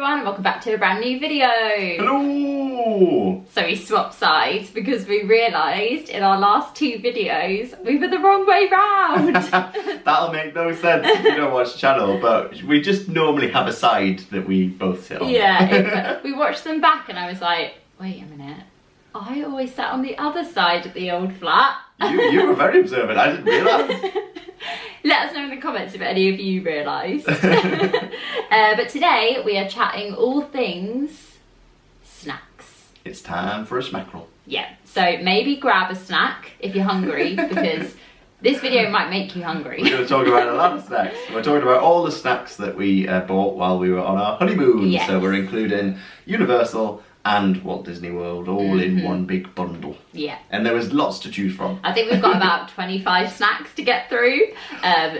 everyone, welcome back to a brand new video. Hello! So we swapped sides because we realised in our last two videos we were the wrong way round. That'll make no sense if you don't watch the channel, but we just normally have a side that we both sit on. Yeah, we watched them back and I was like, wait a minute, I always sat on the other side of the old flat. You were very observant, I didn't realise. Let us know in the comments if any of you realised. But today we are chatting all things snacks. It's time for a smackerel. Yeah, so maybe grab a snack if you're hungry because this video might make you hungry. We're going to talk about a lot of snacks. We're talking about all the snacks that we bought while we were on our honeymoon. Yes. So we're including Universal and Walt Disney World all in one big bundle. Yeah. And there was lots to choose from. I think we've got about 25 snacks to get through,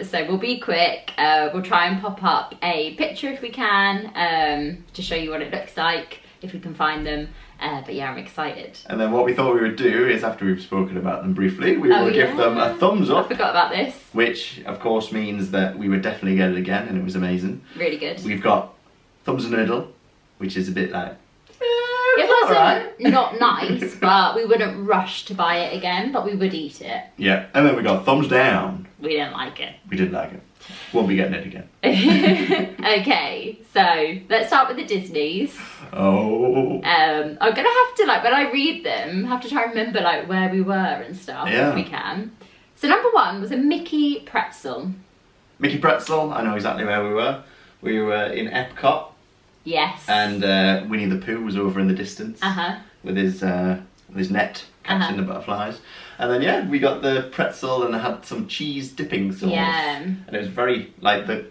so we'll be quick. We'll try and pop up a picture if we can, to show you what it looks like, if we can find them. But yeah, I'm excited. And then what we thought we would do is, after we've spoken about them briefly, we will give them a thumbs up. I forgot about this. Which, of course, means that we would definitely get it again, and it was amazing. Really good. We've got thumbs in the middle, which is a bit like... It wasn't not nice, but we wouldn't rush to buy it again, but we would eat it. Yeah, and then we got thumbs down. We didn't like it. We didn't like it. Won't be getting it again. Okay, so let's start with the Disneys. Oh. I'm gonna have to, like, when I read them, have to try and remember like where we were and stuff if we can. So number one was a Mickey Pretzel. Mickey Pretzel, I know exactly where we were. We were in Epcot. Yes. And Winnie the Pooh was over in the distance with his net catching the butterflies. And then we got the pretzel and it had some cheese dipping sauce. Yeah. And it was very, like, the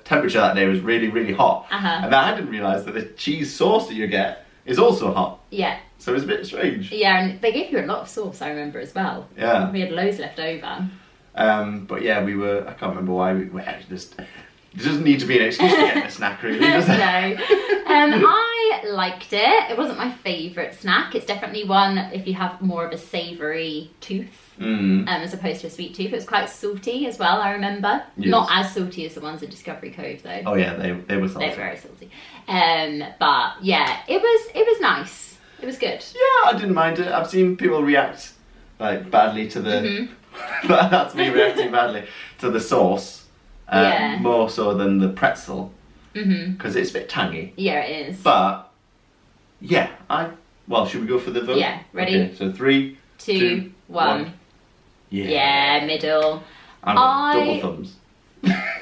temperature that day was really, really hot. And then I didn't realise that the cheese sauce that you get is also hot. Yeah. So it was a bit strange. Yeah, and they gave you a lot of sauce, I remember, as well. Yeah. We had loads left over. But yeah, we were, I can't remember why, there doesn't need to be an excuse to get a snack, really, does it? No. I liked it. It wasn't my favourite snack. It's definitely one if you have more of a savoury tooth as opposed to a sweet tooth. It was quite salty as well, I remember. Yes. Not as salty as the ones at Discovery Cove, though. Oh yeah, they were salty. They were very salty. But yeah, it was nice. It was good. Yeah, I didn't mind it. I've seen people react like badly to the... That's me reacting badly to the sauce. More so than the pretzel, because it's a bit tangy. Yeah, it is. But yeah, well, should we go for the vote? Yeah, ready? Okay, so 3, 2, 1. Yeah, middle. I've got double thumbs.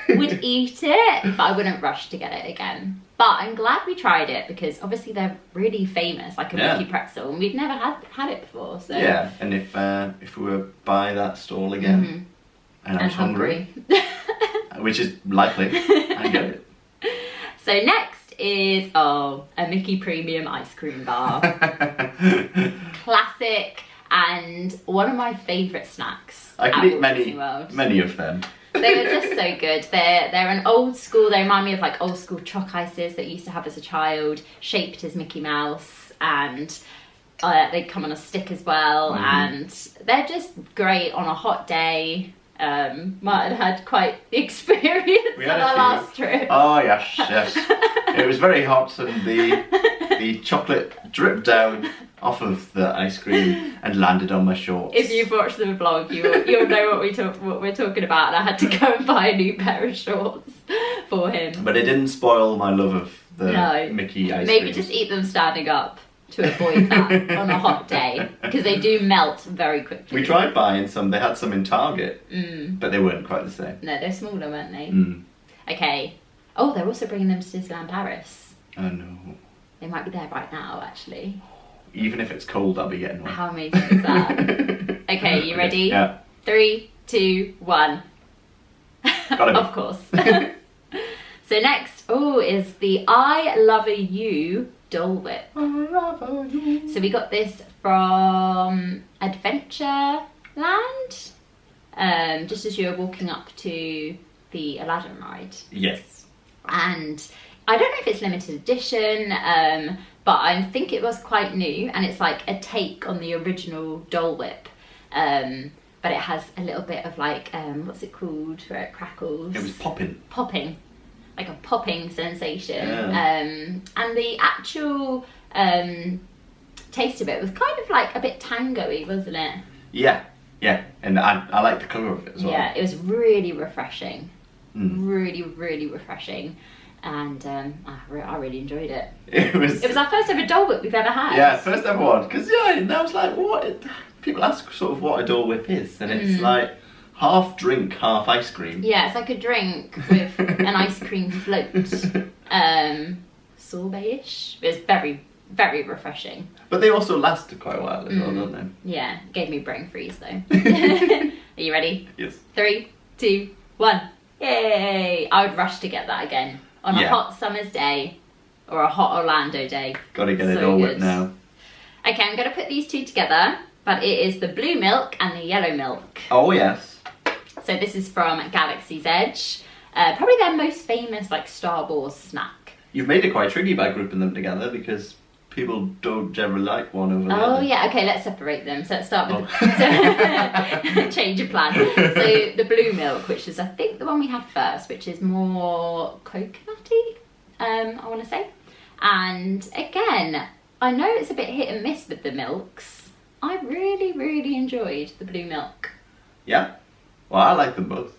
Would eat it, but I wouldn't rush to get it again. But I'm glad we tried it because obviously they're really famous, like a Mickey pretzel, and we've never had it before. So yeah, and if we were by that stall again, and I was hungry. Which is likely. I get it. So next is a Mickey Premium Ice Cream Bar. Classic and one of my favourite snacks. I can eat many of them. They were just so good. They're an old school, they remind me of like old school chalk ices that you used to have as a child, shaped as Mickey Mouse, and they come on a stick as well, and they're just great on a hot day. Martyn had quite the experience on our last trip. Oh yes. It was very hot and the chocolate dripped down off of the ice cream and landed on my shorts. If you've watched the vlog, you'll know what we're talking about, and I had to go and buy a new pair of shorts for him. But it didn't spoil my love of the Mickey ice cream. Maybe just eat them standing up to avoid that on a hot day, because they do melt very quickly. We tried buying some, they had some in Target, but they weren't quite the same. No, they're smaller, weren't they? Okay. Oh, they're also bringing them to Disneyland Paris. Oh no. They might be there right now, actually. Even if it's cold, I'll be getting one. How amazing is that? Okay, you ready? Yeah. 3, 2, 1. Gotta be. Of course. So next, is the I Love You Dole Whip. So we got this from Adventureland, just as you were walking up to the Aladdin ride. Yes. And I don't know if it's limited edition, but I think it was quite new, and it's like a take on the original Dole Whip. But it has a little bit of like, what's it called, where it crackles? It was popping. Popping. like a popping sensation. Yeah. And the actual taste of it was kind of like a bit tango-y, wasn't it? Yeah, and I like the colour of it as well. Yeah, it was really refreshing. Really, really refreshing. And I really enjoyed it. It was our first ever Dole Whip we've ever had. Yeah, first ever one. Because and I was like, what? People ask sort of what a Dole Whip is, and it's like half drink, half ice cream. Yeah, it's like a drink with an ice cream float. Sorbet-ish. It was very, very refreshing. But they also lasted quite a while as well, don't they? Yeah, gave me brain freeze though. Are you ready? Yes. 3, 2, 1. Yay! I would rush to get that again. On a hot summer's day or a hot Orlando day. Gotta get it all whipped now. Okay, I'm going to put these two together, but it is the blue milk and the yellow milk. Oh, yes. So this is from Galaxy's Edge. Probably their most famous like Star Wars snack. You've made it quite tricky by grouping them together because people don't generally like one over the other. Oh yeah, okay, let's separate them. So let's start with change of plan. So the blue milk, which is I think the one we had first, which is more coconutty, I want to say. And again, I know it's a bit hit and miss with the milks. I really, really enjoyed the blue milk. Yeah, well, I like them both.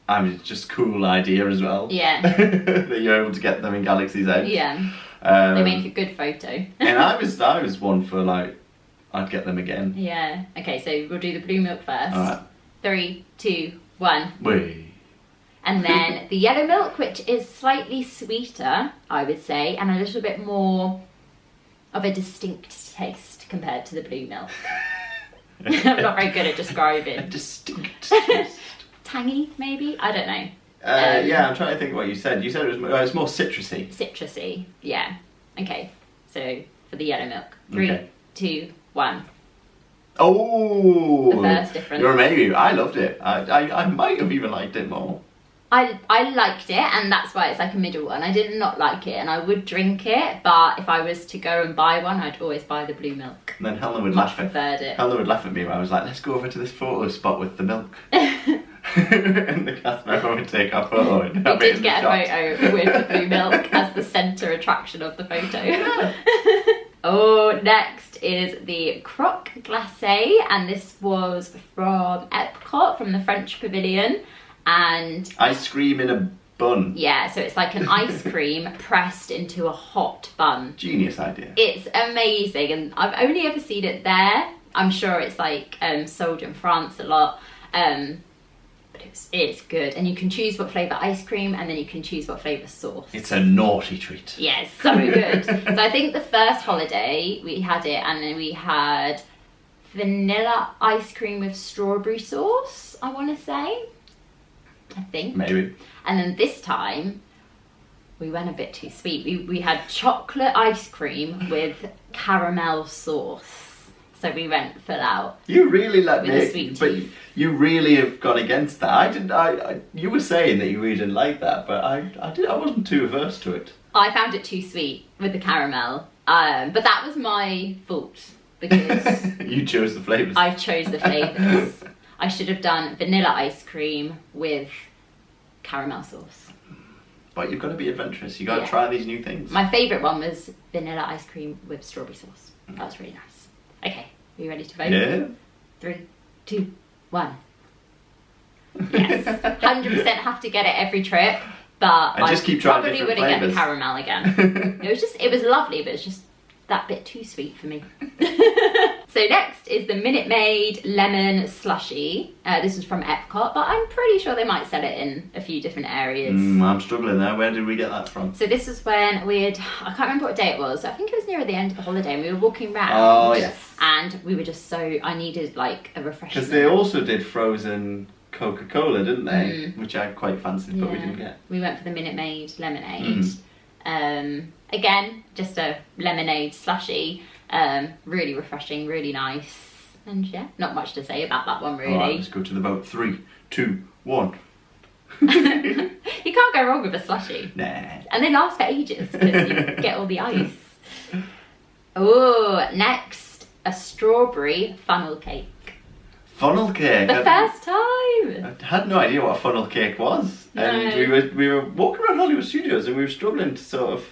I mean, it's just a cool idea as well. Yeah. That you're able to get them in Galaxy's Edge. Yeah. They make a good photo. And I was one for like, I'd get them again. Yeah. Okay, so we'll do the blue milk first. All right. 3, 2, 1. Whee. And then the yellow milk, which is slightly sweeter, I would say, and a little bit more of a distinct taste compared to the blue milk. I'm not very good at describing. A distinct taste. Tangy, maybe? I don't know. Yeah, I'm trying to think of what you said. You said it was more citrusy. Citrusy, yeah. Okay, so for the yellow milk. 3, 2, 1. Oh! The first difference. You're amazing. I loved it. I might have even liked it more. I liked it, and that's why it's like a middle one. I did not like it, and I would drink it, but if I was to go and buy one, I'd always buy the blue milk. And then Helena would laugh preferred it. Helena would laugh at me when I was like, let's go over to this photo spot with the milk. And the cast member would take our photo. And we did get a photo with the blue milk as the centre attraction of the photo. Oh, next is the Croque Glacé, and this was from Epcot, from the French Pavilion. And ice cream in a bun. Yeah, so it's like an ice cream pressed into a hot bun. Genius idea. It's amazing, and I've only ever seen it there. I'm sure it's like sold in France a lot, but it's good. And you can choose what flavour ice cream, and then you can choose what flavour sauce. It's a naughty treat. Yeah, it's so good. So I think the first holiday we had it, and then we had vanilla ice cream with strawberry sauce, I want to say. I think. Maybe. And then this time, we went a bit too sweet. We had chocolate ice cream with caramel sauce. So we went full out. You really like me, but you really have gone against that. I didn't. You were saying that you really didn't like that, but I wasn't too averse to it. I found it too sweet with the caramel, but that was my fault because you chose the flavours. I chose the flavours. I should have done vanilla ice cream with caramel sauce. But you've got to be adventurous. You've got to try these new things. My favourite one was vanilla ice cream with strawberry sauce. That was really nice. Okay, are you ready to vote? Yeah. 3, 2, 1. Yes, 100% have to get it every trip, but I just keep trying probably different wouldn't flavours. get the caramel again. It was lovely, but it's just that bit too sweet for me. So next is the Minute Maid lemon slushy. This is from Epcot, but I'm pretty sure they might sell it in a few different areas. I'm struggling there. Where did we get that from? So this is when I can't remember what day it was. I think it was near the end of the holiday, and we were walking around. Oh, yes. And we were just I needed like a refreshment. Because they also did frozen Coca-Cola, didn't they? Which I quite fancied, but we didn't get. We went for the Minute Maid lemonade. Again, just a lemonade slushy. Really refreshing, really nice. And yeah, not much to say about that one really. Alright, let's go to the vote. 3, 2, 1. You can't go wrong with a slushy. Nah. And they last for ages because you get all the ice. Oh, next, a strawberry funnel cake. Funnel cake. The first time. I had no idea what a funnel cake was. No. And we were walking around Hollywood Studios and we were struggling to sort of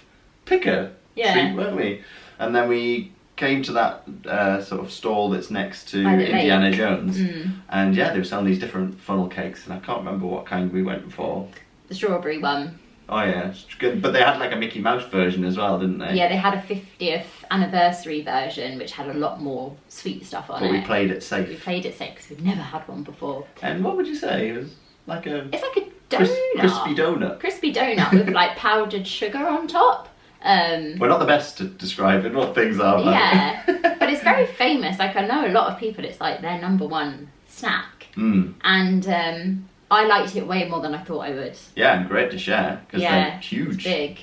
pick a treat, weren't we? And then we came to that sort of stall that's next to Indiana Jones. And yeah, they were selling these different funnel cakes and I can't remember what kind we went for. The strawberry one. Oh yeah, it's good. But they had like a Mickey Mouse version as well, didn't they? Yeah, they had a 50th anniversary version which had a lot more sweet stuff on it. But we played it safe. We played it safe because we'd never had one before. And what would you say? It was like a... It's like a donut. Crispy donut. Crispy donut with like powdered sugar on top. We're not the best at describing what things are. Yeah, but it's very famous. Like I know a lot of people, it's like their #1 snack. And I liked it way more than I thought I would. Yeah, and great to share because they're huge. It's big.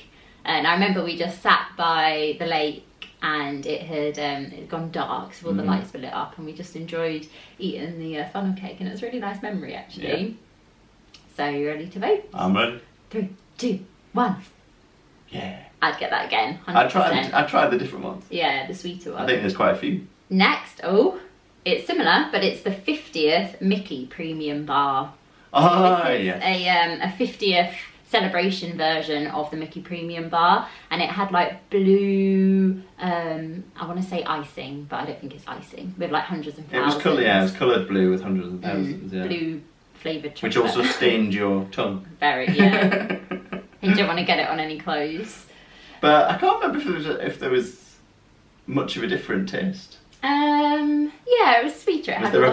And I remember we just sat by the lake and it had gone dark, so all the lights were lit up, and we just enjoyed eating the funnel cake, and it was a really nice memory actually. Yeah. So you ready to vote? I'm ready. 3, 2, 1. Yeah. I'd get that again. 100%. I tried the different ones. Yeah, the sweeter one. I think there's quite a few. Next, it's similar, but it's the 50th Mickey Premium Bar. Oh, so this is a 50th celebration version of the Mickey Premium Bar, and it had like blue, I want to say icing, but I don't think it's icing, with like hundreds and thousands. It was coloured blue with hundreds and thousands, blue flavoured chocolate. Which also stained your tongue. Very, yeah. You don't want to get it on any clothes. But I can't remember if there was much of a different taste. Yeah, it was sweeter. It was there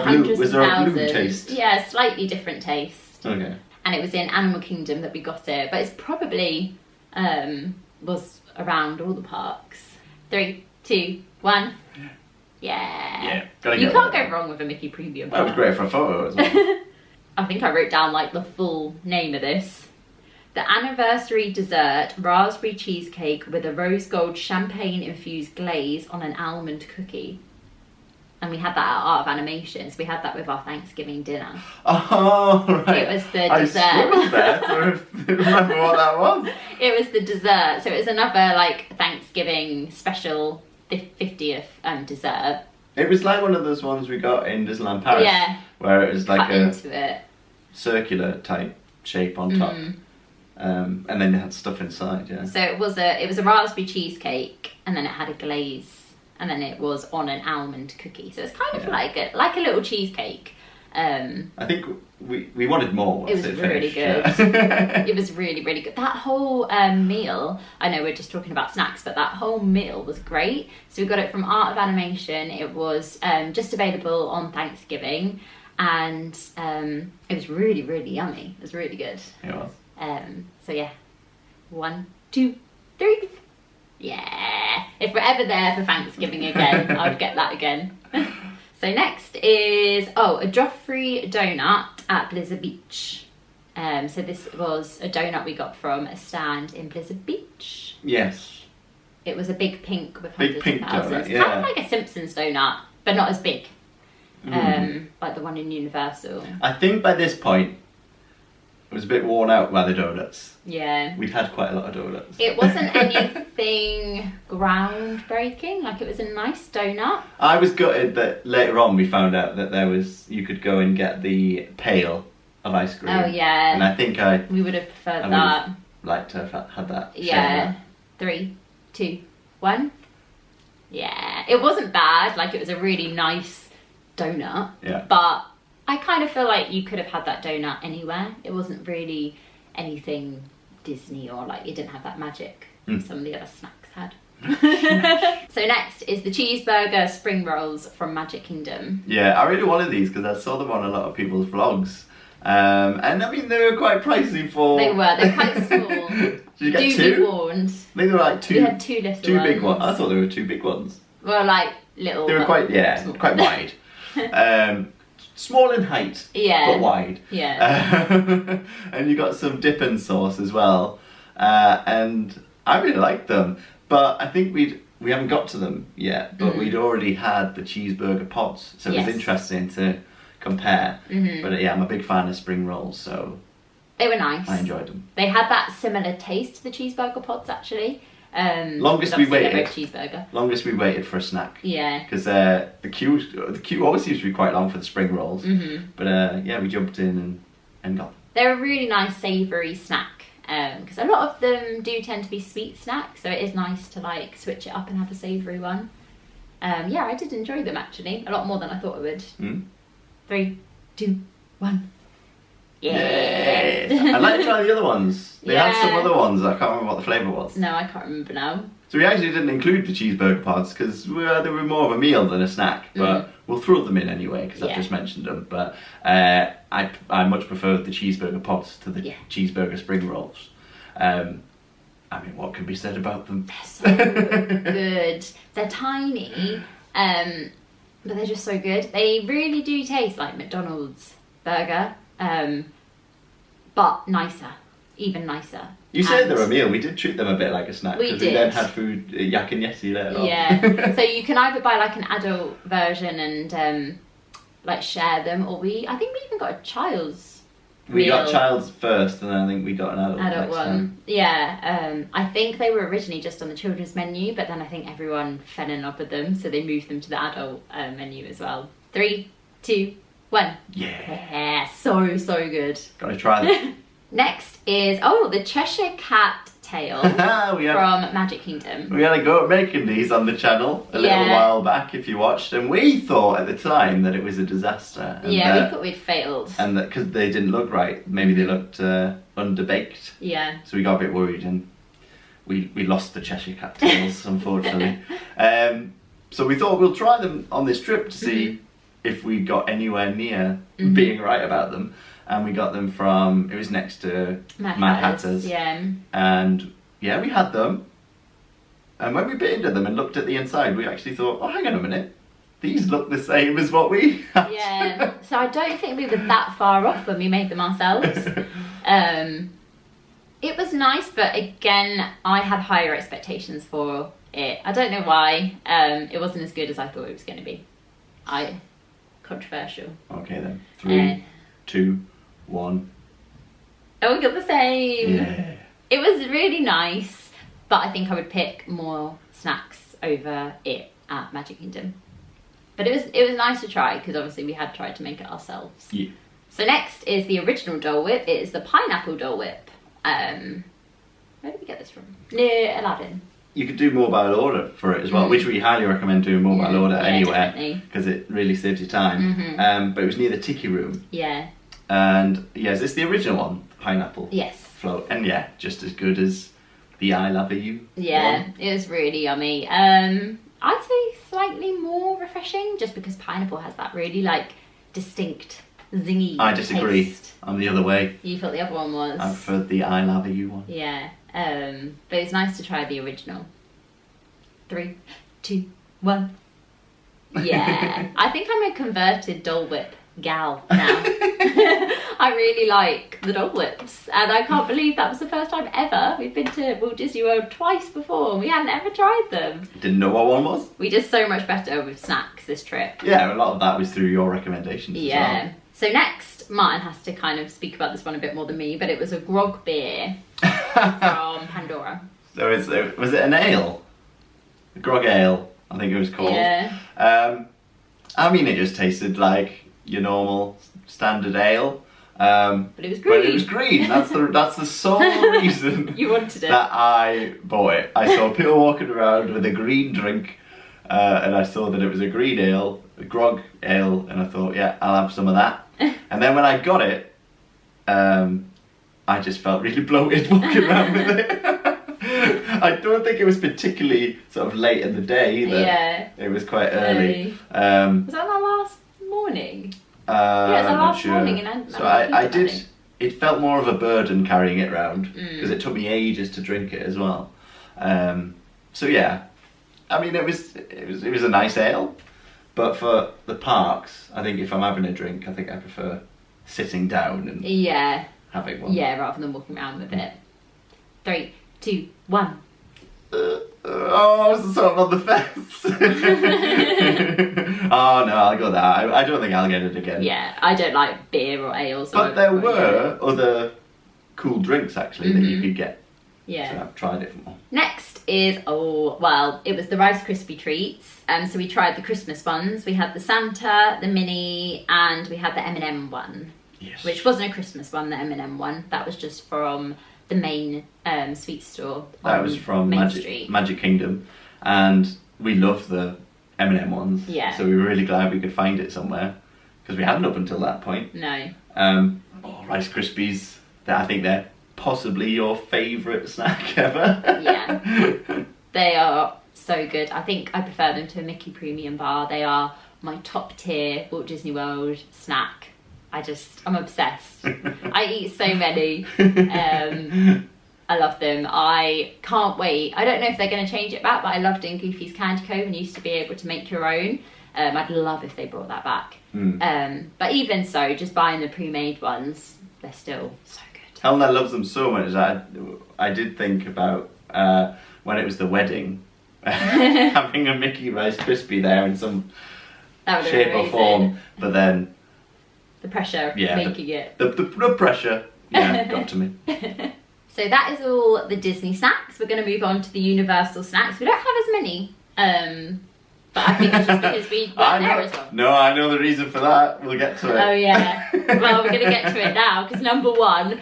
a blue taste? Yeah, slightly different taste. Okay. And it was in Animal Kingdom that we got it, but it's probably was around all the parks. 3, 2, 1. Yeah. Yeah. You can't go wrong with a Mickey Premium Bar. That was great for a photo as well. I think I wrote down like the full name of this. The anniversary dessert raspberry cheesecake with a rose gold champagne infused glaze on an almond cookie. And we had that at Art of Animation, so we had that with our Thanksgiving dinner. Oh, right. It was the dessert. I struggled there to remember what that was. It was the dessert, so it was another like Thanksgiving special 50th dessert. It was like one of those ones we got in Disneyland Paris. Yeah. Where it was like into it. Circular type shape on top. And then it had stuff inside, yeah. So it was a raspberry cheesecake, and then it had a glaze, and then it was on an almond cookie. So it's kind of like a little cheesecake. I think we wanted more once it was really good. It was really, really good. That whole meal, I know we're just talking about snacks, but that whole meal was great. So we got it from Art of Animation. It was just available on Thanksgiving, and it was really, really yummy. It was really good. It was. So yeah, 1, 2, 3. Yeah, if we're ever there for Thanksgiving again, I would get that again. So next is a Joffrey Donut at Blizzard Beach. So this was a donut we got from a stand in Blizzard Beach. Yes. It was a big pink with hundreds pink of thousands. Donut, yeah. Kind of like a Simpsons donut, but not as big. Like the one in Universal. I think by this point it was a bit worn out by the donuts. Yeah. We'd had quite a lot of donuts. It wasn't anything groundbreaking, like it was a nice donut. I was gutted that later on we found out that you could go and get the pail of ice cream. Oh yeah. And I think we would have preferred that. Liked to have had that. Yeah. 3, 2, 1. Yeah. It wasn't bad, like it was a really nice donut. Yeah. But I kind of feel like you could have had that donut anywhere. It wasn't really anything Disney, or like it didn't have that magic some of the other snacks had. So next is the cheeseburger spring rolls from Magic Kingdom. Yeah, I really wanted these because I saw them on a lot of people's vlogs. And I mean, they were quite pricey for... They're quite small. Did you get Do two? be warned. I think they were like two. We had 2 little ones. 2 big ones. I thought there were 2 big ones. Well, like little. They were quite wide. Small in height, but wide. Yeah. And you got some dipping sauce as well. And I really liked them. But I think we haven't got to them yet. But we'd already had the cheeseburger pods. So it was interesting to compare. But yeah, I'm a big fan of spring rolls, so... They were nice. I enjoyed them. They had that similar taste to the cheeseburger pods, actually. Longest we waited. Cheeseburger. Longest we waited for a snack. Yeah. Because the queue always seems to be quite long for the spring rolls. But yeah, we jumped in and got them. They're a really nice savoury snack. Because a lot of them do tend to be sweet snacks, so it is nice to like switch it up and have a savoury one. Yeah, I did enjoy them actually, a lot more than I thought I would. 3, 2, 1. Yeah. I'd like to try the other ones. They had some other ones. I can't remember what the flavour was. No, I can't remember now. So we actually didn't include the cheeseburger pods because they were more of a meal than a snack. But we'll throw them in anyway because I've just mentioned them. But I much prefer the cheeseburger pods to the cheeseburger spring rolls. I mean, what can be said about them? They're so good. They're tiny, but they're just so good. They really do taste like McDonald's burger. But nicer, even nicer. You said they're a meal. We did treat them a bit like a snack. We did. We then had food, yak and yeti later on. Yeah. So you can either buy like an adult version and like share them, or I think we even got a child's We got child's first, and then I think we got an adult one. Time. Yeah. I think they were originally just on the children's menu, but then I think everyone fell in love with them, so they moved them to the adult menu as well. 3, 2, 1. Yeah, so good. Gotta try them. Next is the Cheshire Cat Tail from Magic Kingdom. We had a go at making these on the channel a little while back, if you watched, and we thought at the time that it was a disaster. And we thought we'd failed. And that because they didn't look right, maybe they looked underbaked. Yeah. So we got a bit worried and we lost the Cheshire Cat Tails, unfortunately. So we thought we'll try them on this trip to see if we got anywhere near being right about them. And we got them from, it was next to Mad Hatter's. Yeah. And yeah, we had them. And when we bit into them and looked at the inside, we actually thought, oh, hang on a minute. These look the same as what we had. Yeah. So I don't think we were that far off when we made them ourselves. It was nice, but again, I had higher expectations for it. I don't know why. It wasn't as good as I thought it was going to be. Controversial. Okay then. 3, 2, 1. Oh, we got the same. Yeah. It was really nice, but I think I would pick more snacks over it at Magic Kingdom. But it was nice to try because obviously we had tried to make it ourselves. Yeah. So next is the original Dole Whip. It is the pineapple Dole Whip. Where did we get this from? Near Aladdin. You could do mobile order for it as well, which we highly recommend doing mobile order anywhere because it really saves you time. But it was near the Tiki Room. Yeah. And yeah, is this the original one? The pineapple float. And yeah, just as good as the I Love You one. It was really yummy. I'd say slightly more refreshing just because pineapple has that really like distinct zingy I disagree. taste. I'm the other way. You thought the other one was? I preferred the I Love You one. Yeah. But it's nice to try the original. 3, 2, 1. Yeah. I think I'm a converted Dole Whip gal now. I really like the Dole Whips, and I can't believe that was the first time ever. We've been to Walt Disney World twice before and we hadn't ever tried them. Didn't know what one was. We did so much better with snacks this trip. Yeah, a lot of that was through your recommendations as well. So next, Martyn has to kind of speak about this one a bit more than me, but it was a Grog Beer from Pandora. So was it an ale? A Grog Ale, I think it was called. Yeah. I mean, it just tasted like your normal standard ale. But it was green. But it was green. That's the sole reason you wanted it. that I bought it. I saw people walking around with a green drink, and I saw that it was a green ale, a Grog Ale, and I thought, yeah, I'll have some of that. And then when I got it, I just felt really bloated walking around with it. I don't think it was particularly sort of late in the day either. Yeah. It was quite early. Was that our last morning? Yeah, it was our last morning in Ant-Man. So I did. It felt more of a burden carrying it around because it took me ages to drink it as well. So yeah, I mean it was a nice ale, but for the parks, I think if I'm having a drink, I think I prefer sitting down and having one. Yeah, rather than walking around with it. 3, 2, 1. I was sort of on the fence. Oh no, I'll go there. I don't think I'll get it again. Yeah, I don't like beer or ale. So but there were other cool drinks actually that you could get Yeah. So I've tried it more. Next is, it was the Rice Krispie treats. So we tried the Christmas ones. We had the Santa, the mini, and we had the M&M one. Yes. Which wasn't a Christmas one, the M&M one. That was just from the main sweet store. That was from Main Street. Magic Kingdom, and we love the M&M ones. Yeah. So we were really glad we could find it somewhere because we hadn't up until that point. No. Rice Krispies. I think they're possibly your favourite snack ever. Yeah. They are so good. I think I prefer them to a Mickey Premium Bar. They are my top tier Walt Disney World snack. I'm obsessed. I eat so many. I love them. I can't wait. I don't know if they're going to change it back, but I loved in Goofy's Candy Cove and used to be able to make your own. I'd love if they brought that back. But even so, just buying the pre-made ones, they're still so good. Helena loves them so much that I did think about when it was the wedding, having a Mickey Rice Krispie there in some shape or form, but then the pressure of making it. The pressure, got to me. So that is all the Disney snacks. We're going to move on to the Universal snacks. We don't have as many, but I think it's just because we weren't there as well. No, I know the reason for that. We'll get to it. Oh yeah. Well, we're going to get to it now because number 1,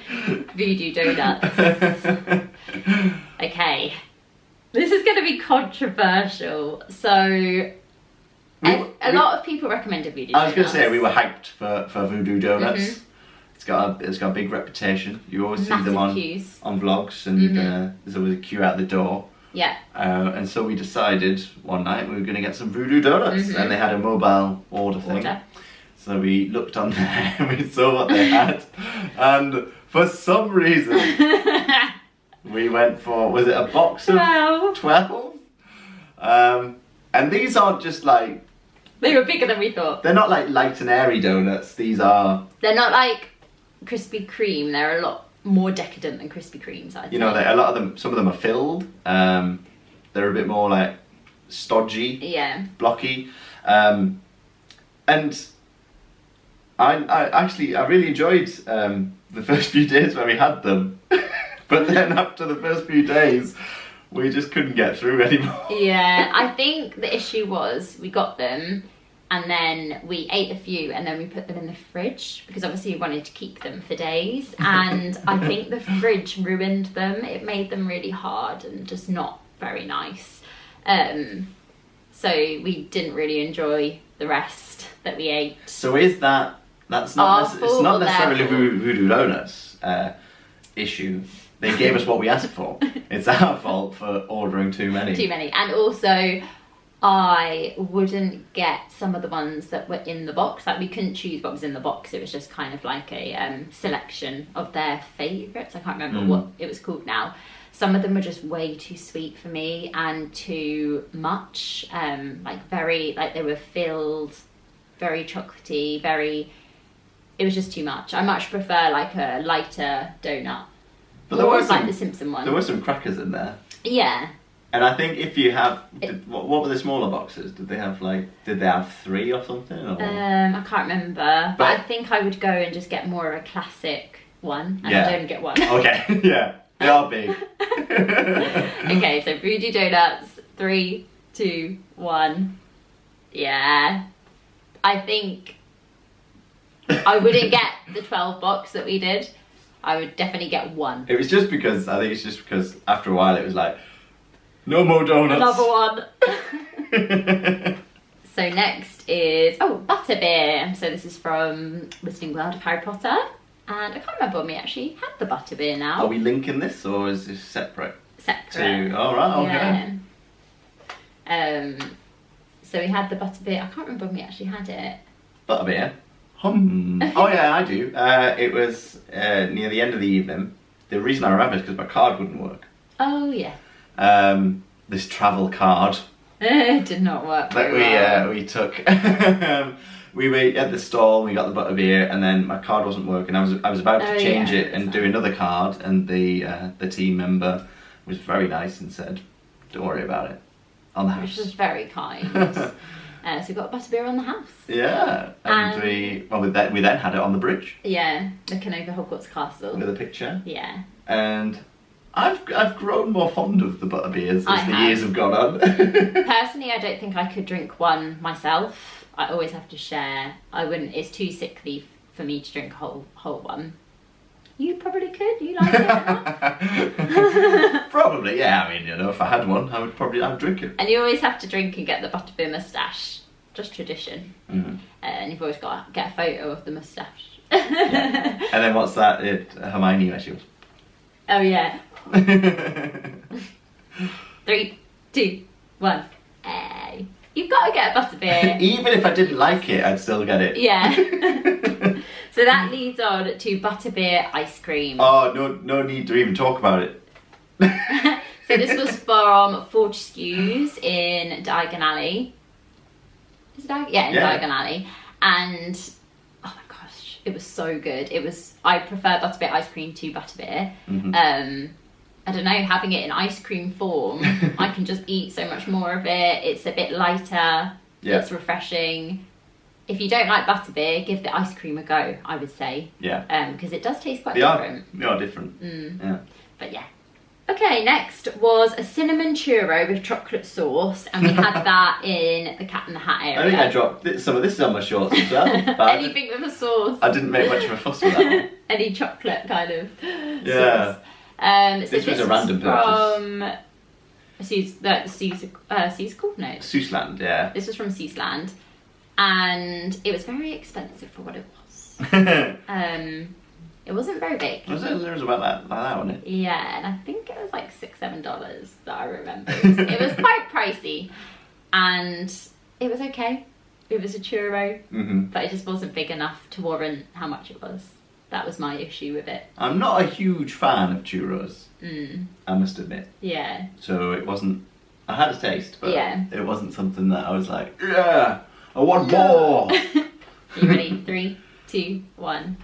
Voodoo Doughnuts. Okay. This is going to be controversial. So a lot of people recommended Voodoo Doughnuts. I was going to say we were hyped for Voodoo Doughnuts. It's got a big reputation. You always see them on vlogs, and there's always a queue out the door. Yeah. And so we decided one night we were going to get some Voodoo Doughnuts, and they had a mobile order thing. So we looked on there and we saw what they had, and for some reason we went for, was it a box of 12? And these aren't just like... They were bigger than we thought. They're not like light and airy donuts. They're not like Krispy Kreme. They're a lot more decadent than Krispy Kremes, I'd say. A lot of them, some of them are filled. They're a bit more like stodgy, blocky. And I really enjoyed the first few days when we had them. But then after the first few days, we just couldn't get through anymore. Yeah, I think the issue was we got them and then we ate a few and then we put them in the fridge because obviously we wanted to keep them for days, and I think the fridge ruined them. It made them really hard and just not very nice. So we didn't really enjoy the rest that we ate. So is that's not it's not necessarily Voodoo Doughnuts issue. They gave us what we asked for. It's our fault for ordering too many. Too many. And also, I wouldn't get some of the ones that were in the box. Like, we couldn't choose what was in the box. It was just kind of like a selection of their favourites. I can't remember what it was called now. Some of them were just way too sweet for me and too much. They were filled, very chocolatey, it was just too much. I much prefer like a lighter donut. But there was like the Simpson one. There were some crackers in there. Yeah. And I think if you have, what were the smaller boxes? Did they have 3 or something? Or? I can't remember. But I think I would go and just get more of a classic one. And I'd only get one. Okay, yeah. They are big. Okay, so Voodoo Doughnuts, 3, 2, 1. Yeah. I think I wouldn't get the 12 box that we did. I would definitely get 1. It was just because, after a while it was like, no more donuts. Another one. So next is, Butterbeer. So this is from Wizarding World of Harry Potter. And I can't remember when we actually had the Butterbeer now. Are we linking this or is this separate? Separate. Okay. Yeah. So we had the Butterbeer. I can't remember when we actually had it. Butterbeer? Oh yeah, I do. It was near the end of the evening. The reason I remember is because my card wouldn't work. Oh yeah. This travel card. It did not work. That we took. We were at the stall. We got the Butterbeer, and then my card wasn't working. I was about to change it and do another card, and the team member was very nice and said, "Don't worry about it." On the house. Which was very kind. So we got Butterbeer on the house. Yeah, and we then had it on the bridge. Yeah, looking over Hogwarts Castle. With a picture. Yeah. And I've grown more fond of the Butterbeers as the years have gone on. Personally, I don't think I could drink one myself. I always have to share. I wouldn't. It's too sickly for me to drink a whole one. You probably could. You like it? Probably, yeah. I mean, if I had one, I'd drink it. And you always have to drink and get the Butterbeer moustache. Just tradition. Mm-hmm. And you've always got to get a photo of the moustache. Yeah. And then what's that? Hermione where she was. Oh yeah. 3, 2, 1. Hey. You've got to get a Butterbeer. Even if I didn't like it, I'd still get it. Yeah. So that leads on to Butterbeer Ice Cream. Oh, no need to even talk about it. So this was from Forge SKUs in Diagon Alley. Is it Diagon? Yeah, in Diagon Alley. And oh my gosh, it was so good. I prefer Butterbeer Ice Cream to Butterbeer. Mm-hmm. I don't know, having it in ice cream form, I can just eat so much more of it. It's a bit lighter. Yeah. It's refreshing. If you don't like Butterbeer, give the ice cream a go, I would say. Yeah. Because it does taste quite different. They are different. Yeah. But yeah. Okay, next was a cinnamon churro with chocolate sauce, and we had that in the Cat in the Hat area. I think I dropped some of this on my shorts as well. Anything with a sauce. I didn't make much of a fuss with that one. Any chocolate kind of sauce. So this was a random purchase. Zeusland, yeah. This was from Zeusland, and it was very expensive for what it was. It wasn't very big. It was about that, wasn't it? Yeah, and I think it was like $6-7 that I remember. It was quite pricey, and it was okay. It was a churro, but it just wasn't big enough to warrant how much it was. That was my issue with it. I'm not a huge fan of churros, I must admit. Yeah. So it wasn't... I had a taste, but it wasn't something that I was like, yeah, I want more. Are you ready? 3, 2, 1.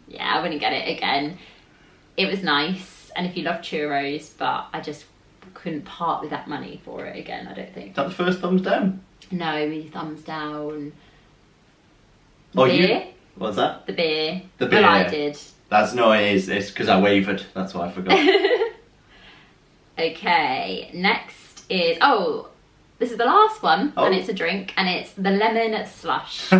Yeah, I wouldn't get it again. It was nice, and if you love churros, but I just couldn't part with that money for it again, I don't think. Is that the first thumbs down? No, we thumbs down. Beer? What's that? The beer. The beer. Well, I did. It's because I wavered. That's why I forgot. Okay, next is... this is the last one, and it's a drink, and it's the lemon slush. So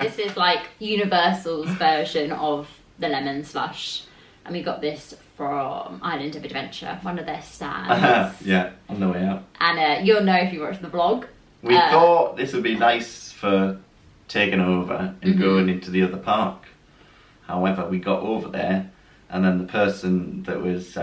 this is like Universal's version of the lemon slush. And we got this from Island of Adventure, one of their stands. Yeah, on the way out. And you'll know if you watch the vlog. We thought this would be nice for taking over and going into the other park. However, we got over there, and then the person that was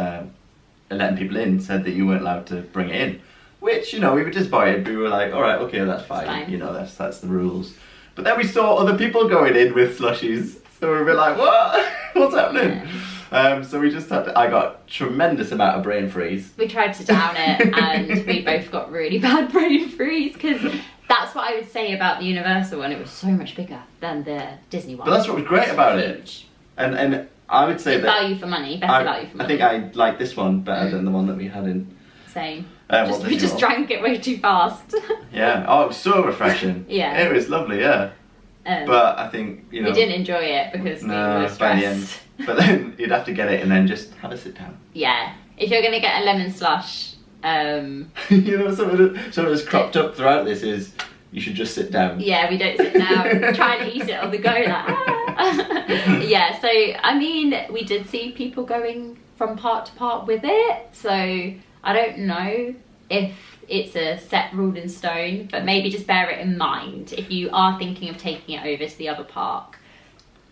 letting people in said that you weren't allowed to bring it in. Which, we were disappointed. We were like, all right, okay, that's fine. That's the rules. But then we saw other people going in with slushies. So we were like, what? What's happening? So we just I got tremendous amount of brain freeze. We tried to down it, and we both got really bad brain freeze, because that's what I would say about the Universal one. It was so much bigger than the Disney one. But that's what was great about it. And I would say that... value for money, better value for money. I think I like this one better than the one that we had in... Same. We just drank it way too fast. Yeah. Oh, it was so refreshing. Yeah. It was lovely, yeah. But I think, we didn't enjoy it because we were stressed. By the end. But then you'd have to get it and then just have a sit down. Yeah. If you're going to get a lemon slush... something that's cropped up throughout this is you should just sit down. Yeah, we don't sit down. Try and eat it on the go. Yeah, so, I mean, we did see people going from part to part with it. So, I don't know if it's a set rule in stone, but maybe just bear it in mind. If you are thinking of taking it over to the other park,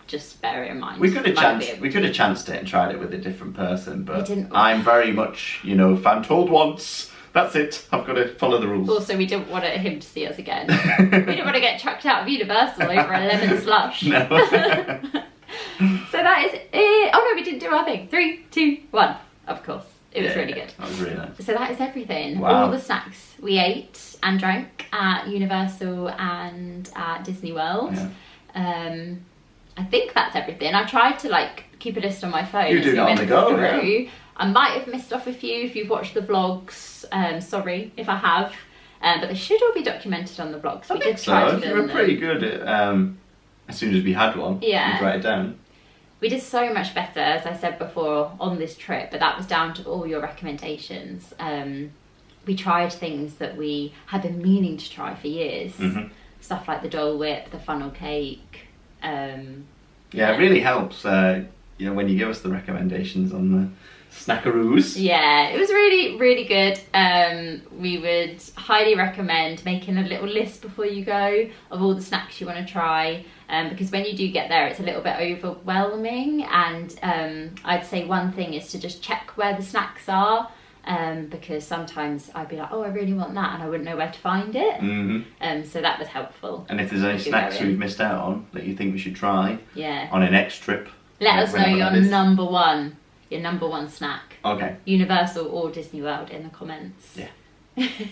just bear it in mind. We could have chanced it and tried it with a different person, but I'm very much, if I'm told once, that's it. I've got to follow the rules. Also, we didn't want him to see us again. We didn't want to get chucked out of Universal over a lemon slush. No. So that is it. Oh no, we didn't do our thing. 3, 2, 1. Of course. It was really good. That was really nice. So that is everything. Wow. All the snacks we ate and drank at Universal and at Disney World. Yeah. I think that's everything. I tried to keep a list on my phone. You do it on the go, yeah. I might have missed off a few if you've watched the vlogs. Sorry if I have. But they should all be documented on the vlogs. I think so. You were pretty good at, as soon as we had one, you'd write it down. We did so much better, as I said before, on this trip, but that was down to all your recommendations. We tried things that we had been meaning to try for years. Stuff like the Dole Whip, the funnel cake. Yeah, it really helps, you know, when you give us the recommendations on the snackaroos. Yeah, it was really, really good. We would highly recommend making a little list before you go of all the snacks you want to try, because when you do get there, it's a little bit overwhelming. And I'd say one thing is to just check where the snacks are, because sometimes I'd be like, oh, I really want that, and I wouldn't know where to find it. So that was helpful. And if there's any snacks we've missed out on that you think we should try on a next trip, let us know your number one snack. Okay. Universal or Disney World in the comments. Yeah.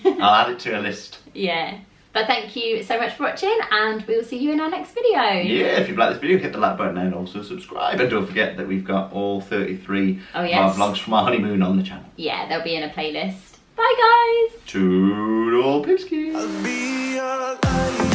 I'll add it to a list. Yeah. But thank you so much for watching, and we will see you in our next video. Yeah, if you've liked this video, hit the like button and also subscribe. And don't forget that we've got all 33 of our vlogs from our honeymoon on the channel. Yeah, they'll be in a playlist. Bye, guys. Toodle Pipskis.